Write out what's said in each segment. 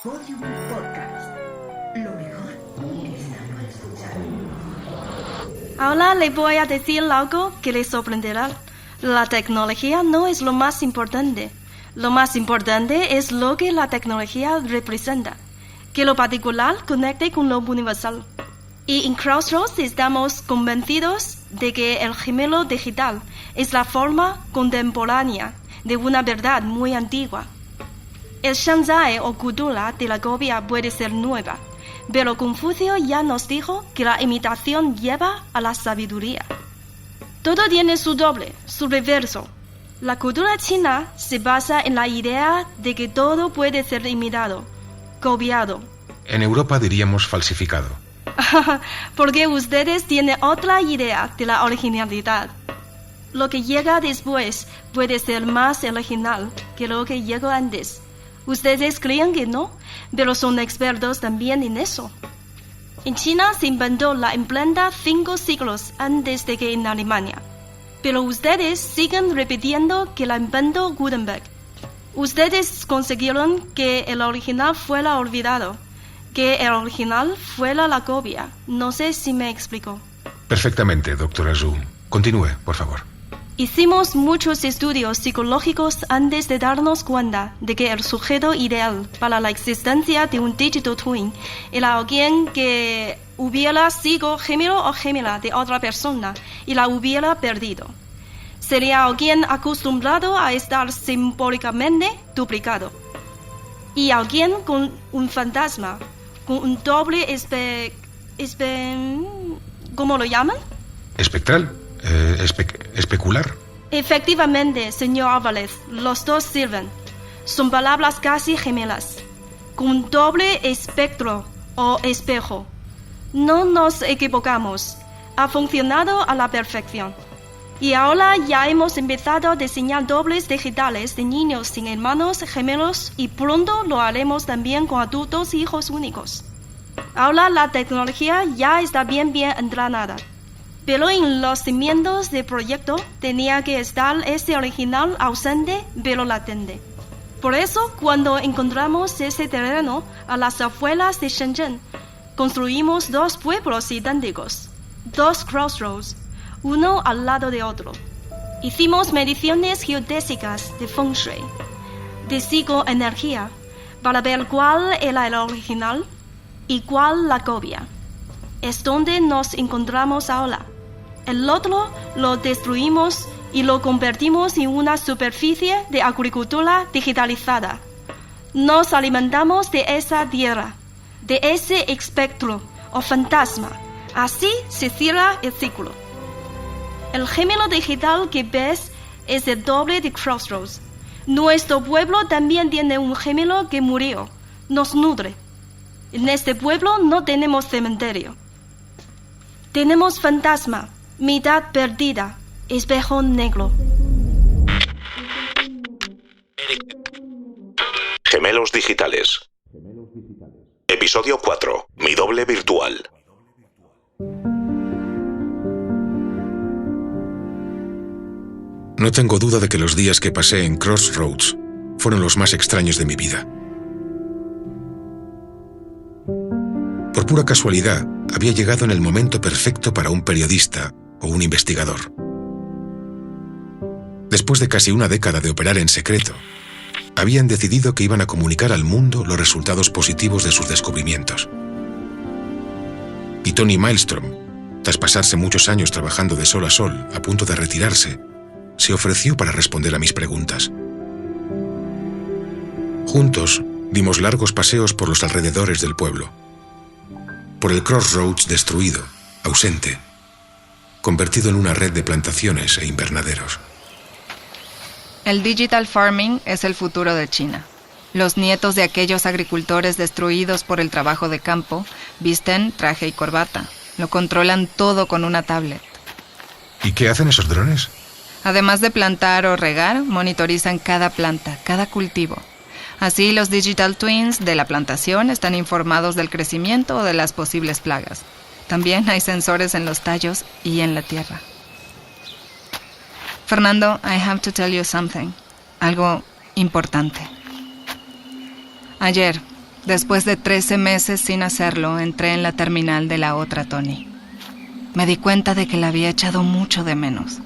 Podium Podcast. Lo mejor está por escuchar. Ahora le voy a decir algo que le sorprenderá. La tecnología no es lo más importante. Lo más importante es lo que la tecnología representa. Que lo particular conecte con lo universal. Y en Crossroads estamos convencidos de que el gemelo digital es la forma contemporánea de una verdad muy antigua. El Shanzai o cultura de la copia puede ser nueva, pero Confucio ya nos dijo que la imitación lleva a la sabiduría. Todo tiene su doble, su reverso. La cultura china se basa en la idea de que todo puede ser imitado, copiado. En Europa diríamos falsificado. Porque ustedes tienen otra idea de la originalidad. Lo que llega después puede ser más original que lo que llegó antes. Ustedes creen que no, pero son expertos también en eso. En China se inventó la imprenta 5 siglos antes de que en Alemania. Pero ustedes siguen repitiendo que la inventó Gutenberg. Ustedes consiguieron que el original fuera olvidado, que el original fuera la copia. No sé si me explico. Perfectamente, doctora Zhu. Continúe, por favor. Hicimos muchos estudios psicológicos antes de darnos cuenta de que el sujeto ideal para la existencia de un digital twin era alguien que hubiera sido gemelo o gemela de otra persona y la hubiera perdido. Sería alguien acostumbrado a estar simbólicamente duplicado. Y alguien con un fantasma, con un doble ¿cómo lo llaman? ¿Espectral? ¿Especular? Efectivamente, señor Álvarez, los dos sirven. Son palabras casi gemelas. Con doble espectro o espejo. No nos equivocamos. Ha funcionado a la perfección. Y ahora ya hemos empezado a diseñar dobles digitales de niños sin hermanos gemelos y pronto lo haremos también con adultos hijos únicos. Ahora la tecnología ya está bien entrenada. Pero en los cimientos del proyecto tenía que estar ese original ausente pero latente. Por eso, cuando encontramos ese terreno a las afueras de Shenzhen, construimos 2 pueblos idénticos, 2 crossroads, uno al lado de otro. Hicimos mediciones geodésicas de Feng Shui, de psicoenergía, para ver cuál era el original y cuál la copia. Es donde nos encontramos ahora. El otro lo destruimos y lo convertimos en una superficie de agricultura digitalizada. Nos alimentamos de esa tierra, de ese espectro o fantasma. Así se cierra el ciclo. El gemelo digital que ves es el doble de Crossroads. Nuestro pueblo también tiene un gemelo que murió. Nos nutre. En este pueblo no tenemos cementerio. Tenemos fantasma. Mitad perdida, espejo negro. Gemelos digitales. Episodio 4. Mi doble virtual. No tengo duda de que los días que pasé en Crossroads fueron los más extraños de mi vida. Por pura casualidad, había llegado en el momento perfecto para un periodista o un investigador. Después de casi una década de operar en secreto, habían decidido que iban a comunicar al mundo los resultados positivos de sus descubrimientos. Y Tony Maelstrom, tras pasarse muchos años trabajando de sol a sol, a punto de retirarse, se ofreció para responder a mis preguntas. Juntos, dimos largos paseos por los alrededores del pueblo. Por el Crossroads destruido, ausente, convertido en una red de plantaciones e invernaderos. El digital farming es el futuro de China. Los nietos de aquellos agricultores destruidos por el trabajo de campo visten traje y corbata. Lo controlan todo con una tablet. ¿Y qué hacen esos drones? Además de plantar o regar, monitorizan cada planta, cada cultivo. Así, los digital twins de la plantación están informados del crecimiento o de las posibles plagas. También hay sensores en los tallos y en la tierra. Fernando, I have to tell you something. Algo importante. Ayer, Después de 13 meses sin hacerlo, entré en la terminal de la otra Tony. Me di cuenta de que la había echado mucho de menos.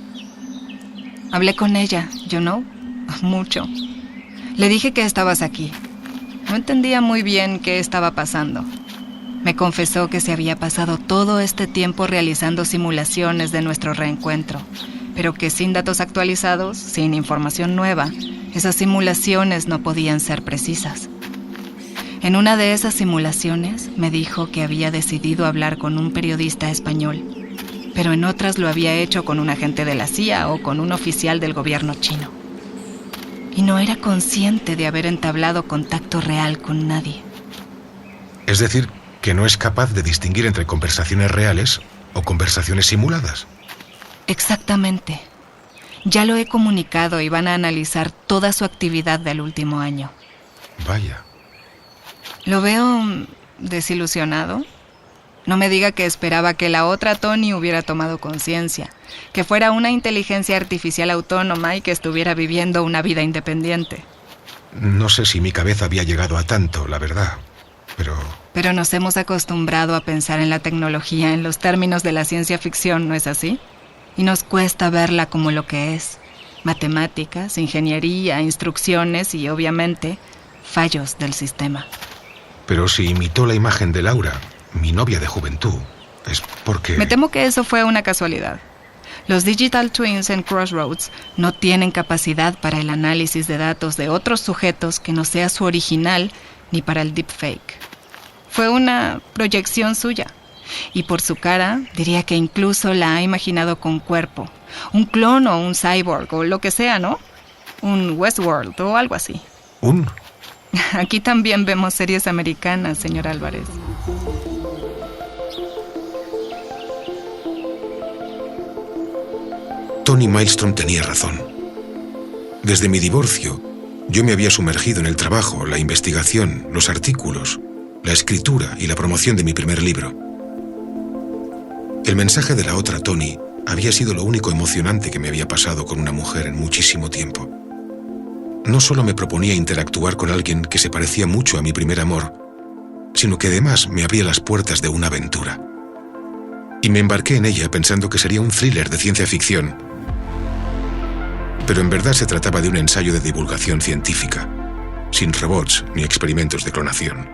Hablé con ella, mucho. Le dije que estabas aquí. No entendía muy bien qué estaba pasando. Me confesó que se había pasado todo este tiempo realizando simulaciones de nuestro reencuentro, pero que sin datos actualizados, sin información nueva, esas simulaciones no podían ser precisas. En una de esas simulaciones me dijo que había decidido hablar con un periodista español, pero en otras lo había hecho con un agente de la CIA o con un oficial del gobierno chino. Y no era consciente de haber entablado contacto real con nadie. Es decir, que no es capaz de distinguir entre conversaciones reales o conversaciones simuladas. Exactamente. Ya lo he comunicado y van a analizar toda su actividad del último año. Vaya. Lo veo desilusionado. No me diga que esperaba que la otra Tony hubiera tomado conciencia, que fuera una inteligencia artificial autónoma y que estuviera viviendo una vida independiente. No sé si mi cabeza había llegado a tanto, la verdad, Pero nos hemos acostumbrado a pensar en la tecnología en los términos de la ciencia ficción, ¿no es así? Y nos cuesta verla como lo que es. Matemáticas, ingeniería, instrucciones y, obviamente, fallos del sistema. Pero si imitó la imagen de Laura, mi novia de juventud, es porque... Me temo que eso fue una casualidad. Los Digital Twins en Crossroads no tienen capacidad para el análisis de datos de otros sujetos que no sea su original ni para el deepfake. Fue una proyección suya. Y por su cara, diría que incluso la ha imaginado con cuerpo. Un clon o un cyborg o lo que sea, ¿no? Un Westworld o algo así. ¿Un? Aquí también vemos series americanas, señor Álvarez. Tony Maelstrom tenía razón. Desde mi divorcio, yo me había sumergido en el trabajo, la investigación, los artículos, la escritura y la promoción de mi primer libro. El mensaje de la otra Tony había sido lo único emocionante que me había pasado con una mujer en muchísimo tiempo. No solo me proponía interactuar con alguien que se parecía mucho a mi primer amor, sino que además me abría las puertas de una aventura. Y me embarqué en ella pensando que sería un thriller de ciencia ficción. Pero en verdad se trataba de un ensayo de divulgación científica, sin robots ni experimentos de clonación.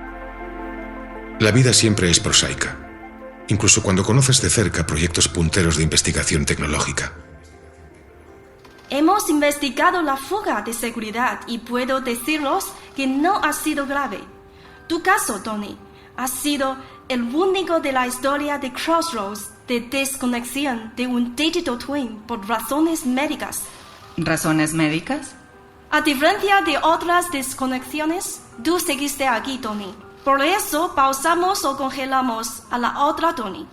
La vida siempre es prosaica, incluso cuando conoces de cerca proyectos punteros de investigación tecnológica. Hemos investigado la fuga de seguridad y puedo deciros que no ha sido grave. Tu caso, Tony, ha sido el único de la historia de Crossroads de desconexión de un Digital Twin por razones médicas. ¿Razones médicas? A diferencia de otras desconexiones, tú seguiste aquí, Tony. Por eso pausamos o congelamos a la otra Tony.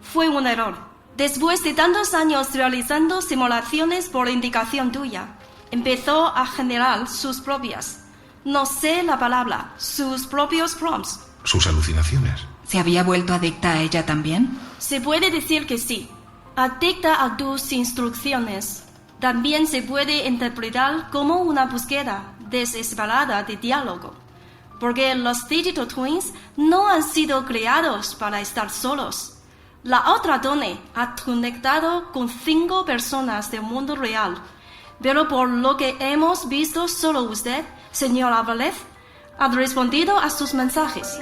Fue un error. Después de tantos años realizando simulaciones por indicación tuya, empezó a generar sus propias, no sé la palabra, sus propios prompts. ¿Sus alucinaciones? ¿Se había vuelto adicta a ella también? Se puede decir que sí. Adicta a tus instrucciones. También se puede interpretar como una búsqueda desesperada de diálogo. Porque los Digital Twins no han sido creados para estar solos. La otra Tony ha conectado con 5 personas del mundo real, pero por lo que hemos visto, solo usted, señor Álvarez, ha respondido a sus mensajes.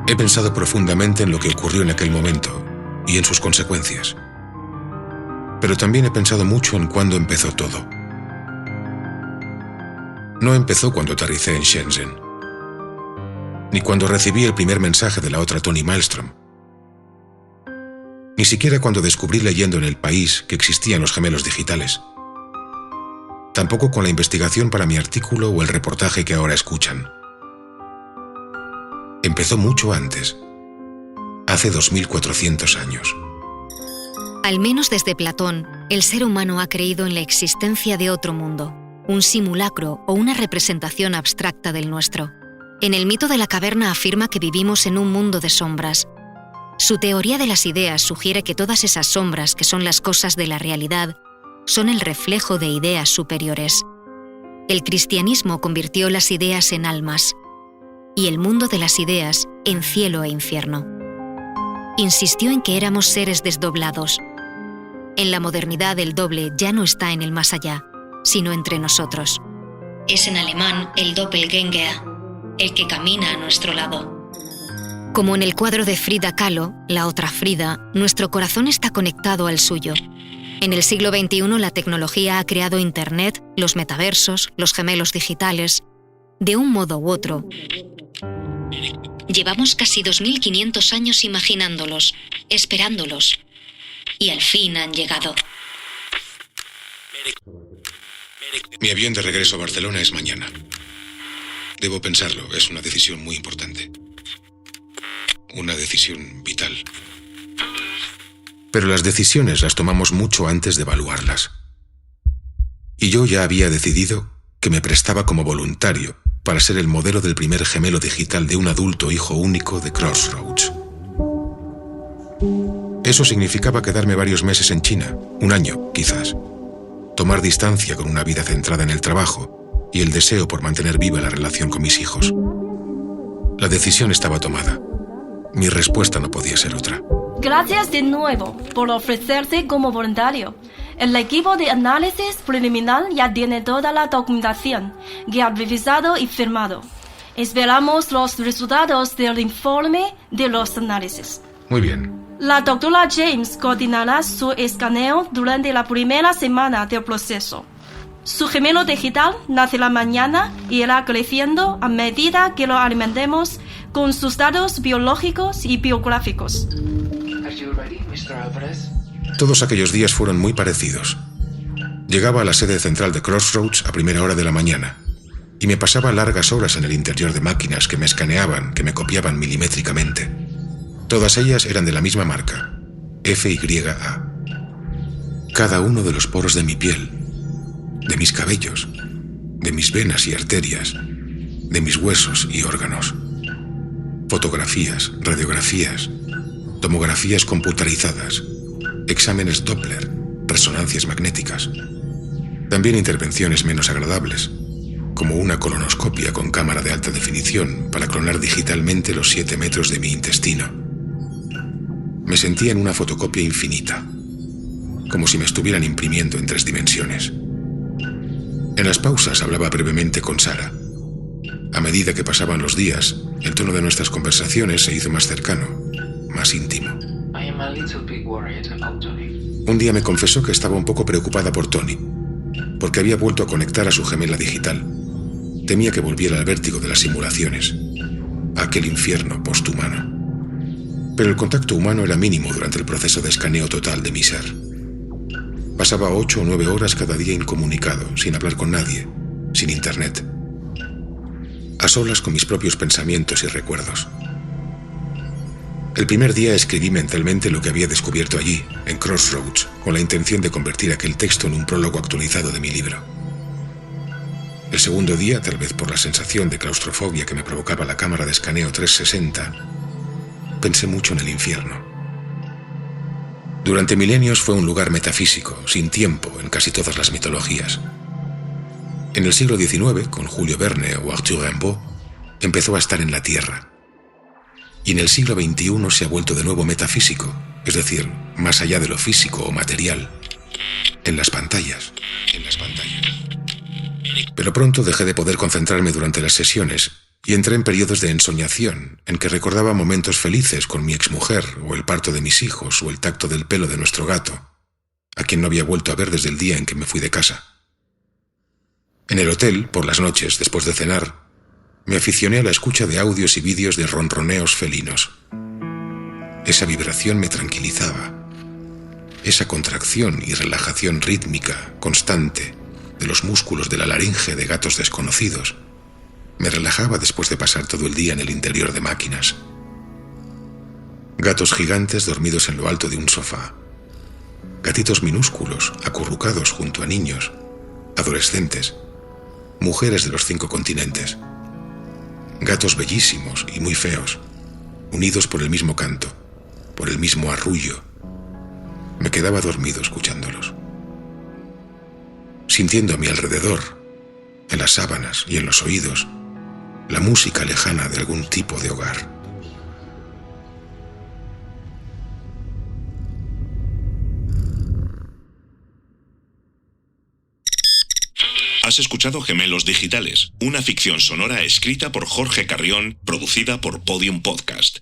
He pensado profundamente en lo que ocurrió en aquel momento y en sus consecuencias. Pero también he pensado mucho en cuándo empezó todo. No empezó cuando aterricé en Shenzhen, ni cuando recibí el primer mensaje de la otra Tony Maelstrom, ni siquiera cuando descubrí leyendo en El País que existían los gemelos digitales. Tampoco con la investigación para mi artículo o el reportaje que ahora escuchan. Empezó mucho antes, hace 2400 años. Al menos desde Platón, el ser humano ha creído en la existencia de otro mundo, un simulacro o una representación abstracta del nuestro. En el mito de la caverna afirma que vivimos en un mundo de sombras. Su teoría de las ideas sugiere que todas esas sombras, que son las cosas de la realidad, son el reflejo de ideas superiores. el cristianismo convirtió las ideas en almas y el mundo de las ideas en cielo e infierno. Insistió en que éramos seres desdoblados. En la modernidad el doble ya no está en el más allá, sino entre nosotros. Es en alemán el Doppelgänger, el que camina a nuestro lado. Como en el cuadro de Frida Kahlo, la otra Frida, nuestro corazón está conectado al suyo. En el siglo XXI la tecnología ha creado Internet, los metaversos, los gemelos digitales. De un modo u otro, llevamos casi 2500 años imaginándolos, esperándolos. Y al fin han llegado. Mi avión de regreso a Barcelona es mañana. Debo pensarlo, es una decisión muy importante. Una decisión vital. Pero las decisiones las tomamos mucho antes de evaluarlas. Y yo ya había decidido que me prestaba como voluntario para ser el modelo del primer gemelo digital de un adulto hijo único de Crossroads. Eso significaba quedarme varios meses en China, un año, quizás. Tomar distancia con una vida centrada en el trabajo y el deseo por mantener viva la relación con mis hijos. La decisión estaba tomada. Mi respuesta no podía ser otra. Gracias de nuevo por ofrecerse como voluntario. El equipo de análisis preliminar ya tiene toda la documentación que ha revisado y firmado. Esperamos los resultados del informe de los análisis. Muy bien. La doctora James coordinará su escaneo durante la primera semana del proceso. Su gemelo digital nacerá mañana y irá creciendo a medida que lo alimentemos con sus datos biológicos y biográficos. Todos aquellos días fueron muy parecidos. Llegaba a la sede central de Crossroads a primera hora de la mañana y me pasaba largas horas en el interior de máquinas que me escaneaban, que me copiaban milimétricamente. Todas ellas eran de la misma marca, FYA. Cada uno de los poros de mi piel, de mis cabellos, de mis venas y arterias, de mis huesos y órganos. Fotografías, radiografías, tomografías computarizadas, exámenes Doppler, resonancias magnéticas. También intervenciones menos agradables, como una colonoscopia con cámara de alta definición para clonar digitalmente los 7 metros de mi intestino. Me sentía en una fotocopia infinita, como si me estuvieran imprimiendo en 3 dimensiones. En las pausas hablaba brevemente con Sara. A medida que pasaban los días, el tono de nuestras conversaciones se hizo más cercano, más íntimo. Un día me confesó que estaba un poco preocupada por Tony, porque había vuelto a conectar a su gemela digital. Temía que volviera al vértigo de las simulaciones, a aquel infierno posthumano. Pero el contacto humano era mínimo durante el proceso de escaneo total de mi ser. Pasaba 8 o 9 horas cada día incomunicado, sin hablar con nadie, sin internet. A solas con mis propios pensamientos y recuerdos. El primer día escribí mentalmente lo que había descubierto allí, en Crossroads, con la intención de convertir aquel texto en un prólogo actualizado de mi libro. El segundo día, tal vez por la sensación de claustrofobia que me provocaba la cámara de escaneo 360, pensé mucho en el infierno. Durante milenios fue un lugar metafísico, sin tiempo en casi todas las mitologías. En el siglo XIX, con Julio Verne o Arthur Rimbaud, empezó a estar en la Tierra. Y en el siglo XXI se ha vuelto de nuevo metafísico, es decir, más allá de lo físico o material, en las pantallas. Pero pronto dejé de poder concentrarme durante las sesiones y entré en periodos de ensoñación, en que recordaba momentos felices con mi exmujer, o el parto de mis hijos, o el tacto del pelo de nuestro gato, a quien no había vuelto a ver desde el día en que me fui de casa. En el hotel, por las noches, después de cenar, me aficioné a la escucha de audios y vídeos de ronroneos felinos. Esa vibración me tranquilizaba. Esa contracción y relajación rítmica, constante, de los músculos de la laringe de gatos desconocidos, me relajaba después de pasar todo el día en el interior de máquinas. Gatos gigantes dormidos en lo alto de un sofá. Gatitos minúsculos acurrucados junto a niños, adolescentes, mujeres de los 5 continentes. Gatos bellísimos y muy feos, unidos por el mismo canto, por el mismo arrullo. Me quedaba dormido escuchándolos. Sintiendo a mi alrededor, en las sábanas y en los oídos, la música lejana de algún tipo de hogar. Has escuchado Gemelos Digitales, una ficción sonora escrita por Jorge Carrión, producida por Podium Podcast.